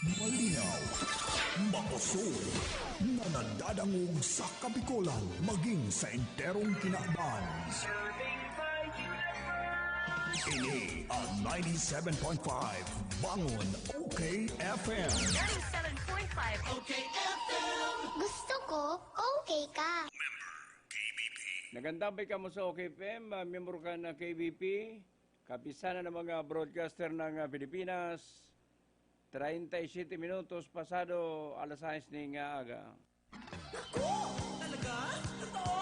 Malinaw, makusog, na nadadangog sa Kapikolan maging sa enterong kinaban. Ini ang 97.5 Bangon OK FM. 97.5 OK FM. Gusto ko, okay ka. Nagandabay ka mo sa OKFM, member ka ng KBP, kapisana ng mga broadcaster ng Pilipinas, 37 minutos pasado alas 6 ng aga. Naku! Talaga? Totoo?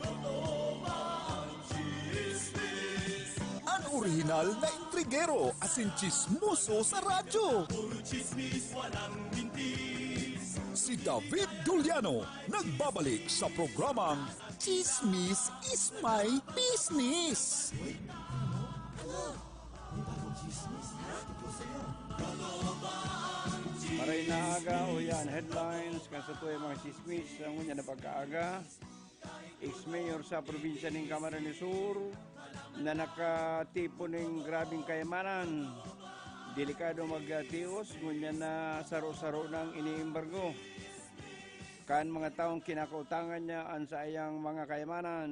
Totoo ba ang chismis? Ang orihinal na intrigero asin chismoso sa radyo. Puro chismis, walang mintis. Si David Duliano nagbabalik sa programang Chismis is My Business. Maray na aga o yan, headlines, kasatuloy mga chismis, ang unya na pagkaaga. Ex-mayor sa probinsya ng Camarines Sur na nakatipo ng grabing kayamanan. Delikado magtios, ngunya na saro-saro ng iniimbargo. Kan mga taong kinakautangan niya ang sa ayang mga kayamanan.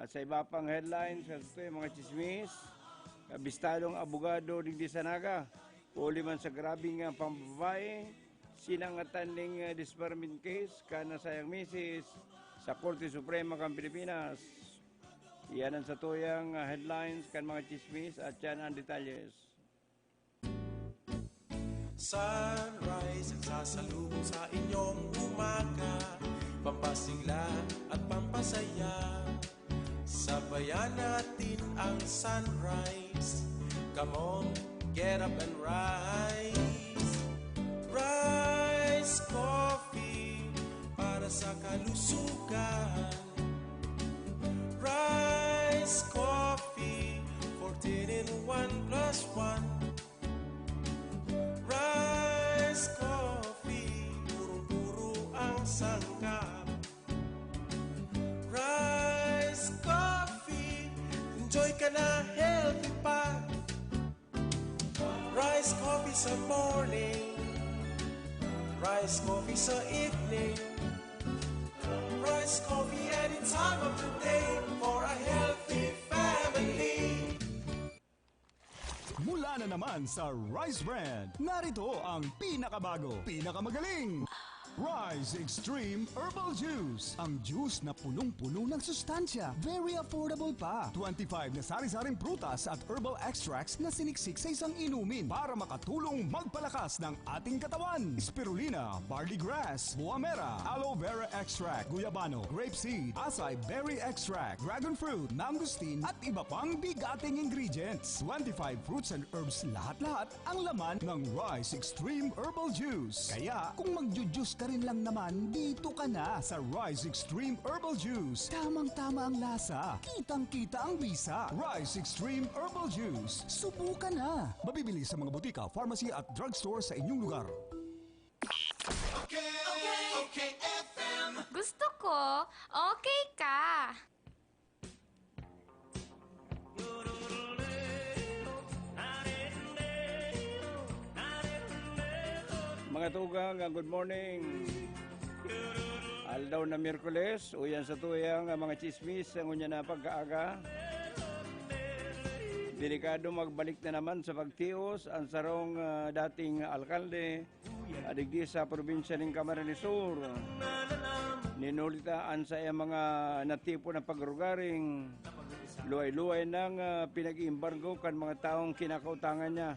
Sa iba pang headlines, kasatuloy mga chismis, kabistadong abogado digdi sa Naga. Uli man sa grabing pambabae, sinangatan ng disbarment case kana sayang misis sa Korte Suprema ng Pilipinas. Iyan ang sa tuyang headlines kan mga chismis at yan ang detalyes. Sunrise ang sasalubong sa inyong umaga, pampasigla at pampasaya. Sabayan natin ang sunrise. Come on, get up and rise. Rise Coffee para sa kalusugan. Rise Coffee, 14 in 1 plus 1. Rise Coffee, puro-puro ang sangkap. Rise Coffee, enjoy ka na, healthy pa. Rice coffee sa morning, rice coffee sa evening, rice coffee any time of the day for a healthy family. Mula na naman sa Rice Brand, narito ang pinakabago, pinakamagaling, Rice Extreme Herbal Juice. Ang juice na punong-puno ng sustansya. Very affordable pa. 25 na sari-saring prutas at herbal extracts na siniksik sa isang inumin para makatulong magpalakas ng ating katawan. Spirulina, barley grass, buwa mera, aloe vera extract, guyabano, grapeseed, acai berry extract, dragon fruit, mangosteen at iba pang bigating ingredients. 25 fruits and herbs lahat-lahat ang laman ng Rice Extreme Herbal Juice. Kaya kung magjujuice ka rin lang naman, dito ka na sa Rice Extreme Herbal Juice. Tamang-tama ang lasa. Kitang-kita ang bisa. Rice Extreme Herbal Juice. Subukan na. Mabibili sa mga butika, pharmacy at drugstore sa inyong lugar. Okay, okay, okay FM. Gusto ko, okay ka. Mga tugang, good morning. Aldaw na Miyerkules, uyan sa tuyang mga chismis, ang unya na pagkaaga. Delikado magbalik na naman sa pagtios ang sarong dating alkalde, adigdi sa probinsya ng Camarines Sur. Ninulitaan sa mga natipo na pagrugaring, luay-luay ng pinag-iimbargo kan mga taong kinakautangan niya.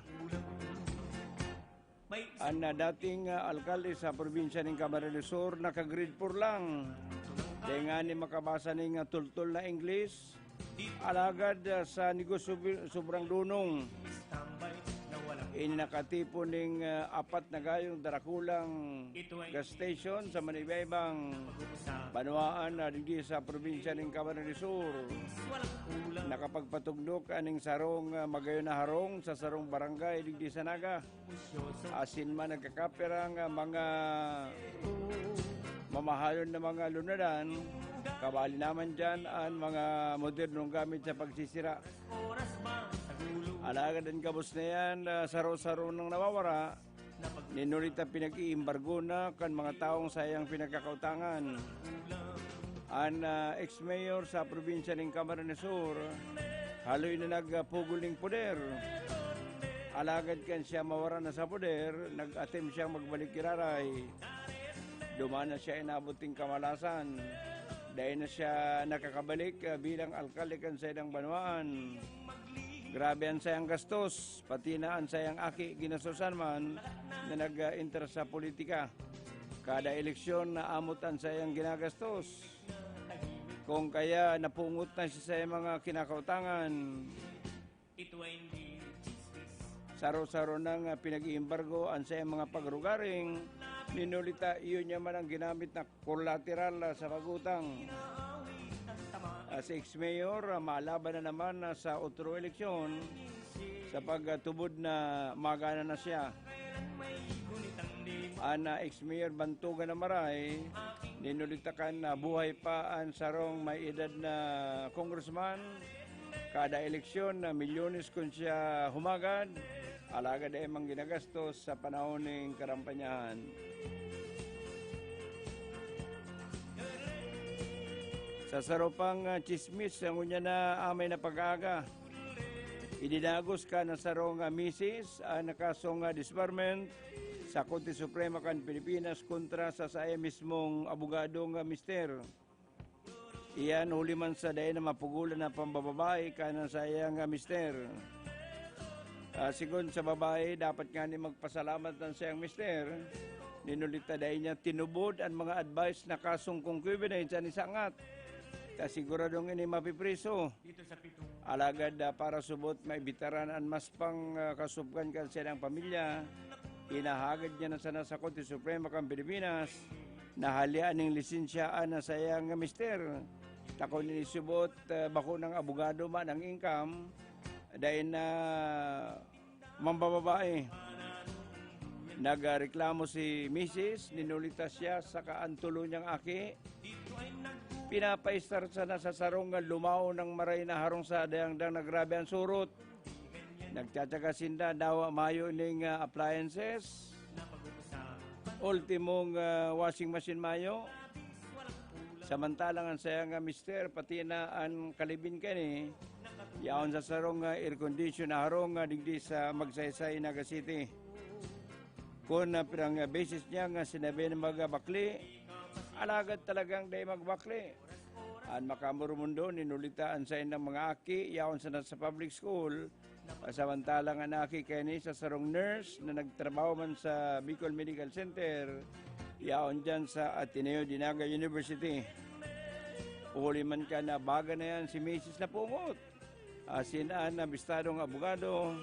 Ang dating alkalde sa probinsya ng Camarines Sur, naka-grade 4 lang. Dahil nga ni makabasa ng tultol na English, alagad sa negosyo sobrang dunong. Nakatipo ng apat na gayong darakulang gas station sa Manibaybang, Banwaan na digdi sa probinsya ng Camarines Sur. Nakapagpatugdok aning sarong magayon na harong sa sarong barangay digdi sa Naga. Asin man nagkakaperang mga mamahalon na mga lunadan, kabali naman dyan ang mga modernong gamit sa pagsisira. Alagad ang kabos na yan, saro-saro nang nawawara, Ninulita pinag-iimbargo na kan mga taong sayang pinagkakautangan. Ang ex-mayor sa probinsya ng Camarines Sur, haloy na nagpugol ng poder. Alagad kan siya mawara na sa poder, nag-attempt siyang magbalik kiraray. Dumana siya inabuting kamalasan. Dahil na siya nakakabalik bilang alkalde kan sa idang Banwaan. Grabe ang sayang gastos, pati na ang sayang aki ginasusan man na nag-interest sa politika. Kada eleksyon na amot ang sayang ginagastos. Kung kaya napungot na siya sa mga kinakautangan, saro-saro nang pinag-iimbargo ang sayang mga pagrugaring, ninulita iyon niya man ang ginamit na collateral sa pagutang. As ex-mayor, maalaban na naman sa otro eleksyon sa pagtubod na magana na siya. Ang ex-mayor Bantugan na Maray, ninulitakan na buhay pa ang sarong may edad na congressman. Kada eleksyon na milyones kung siya humagad, alagad ay mang ginagastos sa panahon ng karampanyahan. Sa saropang chismis, ang unya na amay na pag-aga. Idinagos ka na sarong misis ang nakasong disbarment sa Korte Suprema kan Pilipinas kontra sa saya mismong abogadong mister. Iyan huli man sa dahi na mapugulan na pambababae ka na sayang mister. Sigon sa babae, dapat nga ni magpasalamat ng sayang mister. Ninulita dahi niya tinubod ang mga advice na kasong concubinage sa nisangat. Siguradong ini mapipriso. Alagad para subot maibitaran ang mas pang kasubkan kan sa ng pamilya. Inahagad niya na sana sa Korte Suprema kan Pilipinas na halian ng lisensyaan na sayang mister. Tako nilisubot bako ng abogado man ang income dahil na mambababae. Nagreklamo si Mrs. Ninulita siya sa kaantulo niyang aki. Pinapaistar sa nasa sarong lumao ng maray na harong sa dayang nagrabe ang surot. Nagtsatsaga sinda dawa mayo ning appliances. Ultimong washing machine mayo. Samantalang ang sayang mister pati na ang kalibin kani. Yaon sa sarong air condition na harong digdi sa Magsaysay, Naga City. Kung pirang basis niya nga sinabi ng mga bakli, alagad talagang day magbakli. Ang makamurumundo, ninulitaan sa ng mga aki, yaon sa public school, samantalang ang aki kani sa sarong nurse na nagtrabaho man sa Bicol Medical Center, yaon dyan sa Ateneo de Naga University. Uhuli man ka na baga na yan si Mrs. na pungot. Sinaan na bistadong abogado,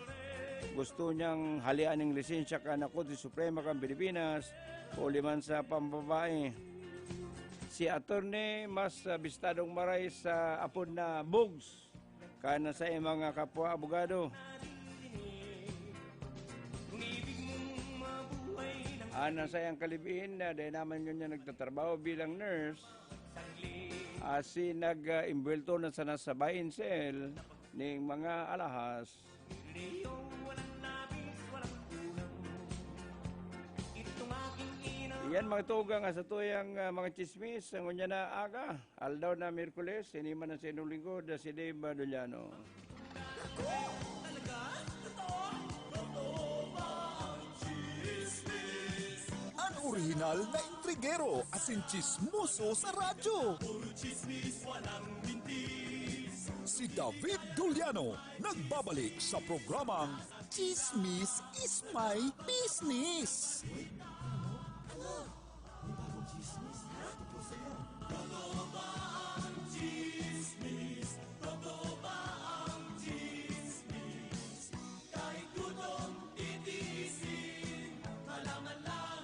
gusto niyang halian ng lisensya ka na Korte Suprema kan Pilipinas, uhuli man sa pambabae. Si attorney mas bistadong maray sa apod na bugs kana sa mga kapwa abogado. Ana sayang kalibin na dahil naman yun niya nagtatrabaho bilang nurse, si nag-imbwelto na sana sa buy and sell ng mga alahas. Yan mga tugang sa tuyang mga chismis, ang unya na aga, aldaw na Miyerkules, siniman na sa inong lingkod, si Dave Duliano. Ang orihinal na intrigero asin chismoso sa radyo. Puro chismis, walang bintis. Si David Duliano nagbabalik sa programang Chismis is My Business. Chismis.